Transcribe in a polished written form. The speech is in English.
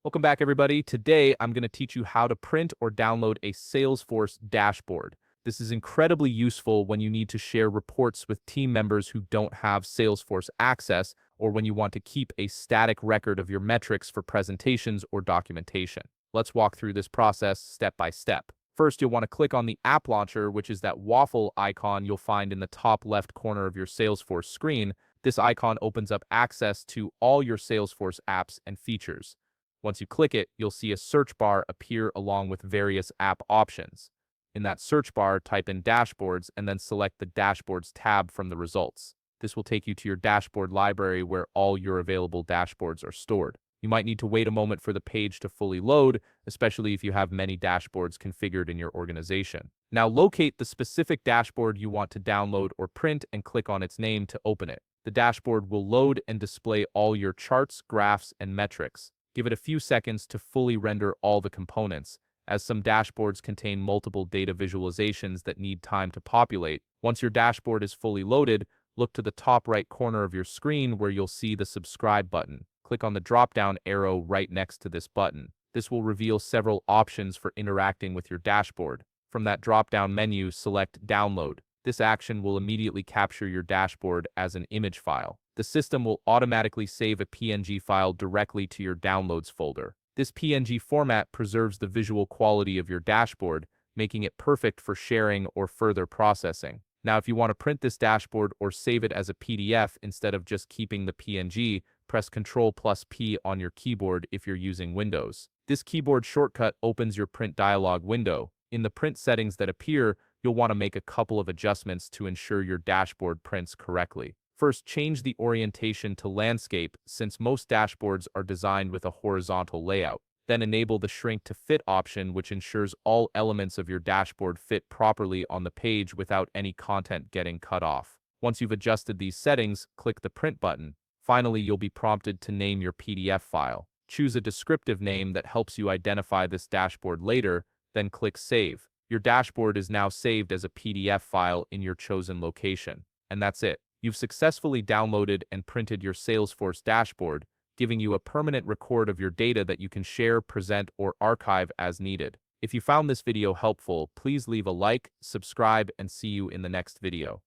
Welcome back, everybody. Today, I'm going to teach you how to print or download a Salesforce dashboard. This is incredibly useful when you need to share reports with team members who don't have Salesforce access, or when you want to keep a static record of your metrics for presentations or documentation. Let's walk through this process step by step. First, you'll want to click on the app launcher, which is that waffle icon you'll find in the top left corner of your Salesforce screen. This icon opens up access to all your Salesforce apps and features. Once you click it, you'll see a search bar appear along with various app options. In that search bar, type in Dashboards and then select the Dashboards tab from the results. This will take you to your dashboard library where all your available dashboards are stored. You might need to wait a moment for the page to fully load, especially if you have many dashboards configured in your organization. Now locate the specific dashboard you want to download or print and click on its name to open it. The dashboard will load and display all your charts, graphs, and metrics. Give it a few seconds to fully render all the components, as some dashboards contain multiple data visualizations that need time to populate. Once your dashboard is fully loaded, look to the top right corner of your screen where you'll see the subscribe button. Click on the drop-down arrow right next to this button. This will reveal several options for interacting with your dashboard. From that drop-down menu, select Download. This action will immediately capture your dashboard as an image file. The system will automatically save a PNG file directly to your Downloads folder. This PNG format preserves the visual quality of your dashboard, making it perfect for sharing or further processing. Now, if you want to print this dashboard or save it as a PDF instead of just keeping the PNG, press Ctrl+P on your keyboard if you're using Windows. This keyboard shortcut opens your print dialog window. In the print settings that appear, you'll want to make a couple of adjustments to ensure your dashboard prints correctly. First, change the orientation to landscape since most dashboards are designed with a horizontal layout. Then enable the shrink to fit option, which ensures all elements of your dashboard fit properly on the page without any content getting cut off. Once you've adjusted these settings, click the print button. Finally, you'll be prompted to name your PDF file. Choose a descriptive name that helps you identify this dashboard later, then click Save. Your dashboard is now saved as a PDF file in your chosen location. And that's it. You've successfully downloaded and printed your Salesforce dashboard, giving you a permanent record of your data that you can share, present, or archive as needed. If you found this video helpful, please leave a like, subscribe, and see you in the next video.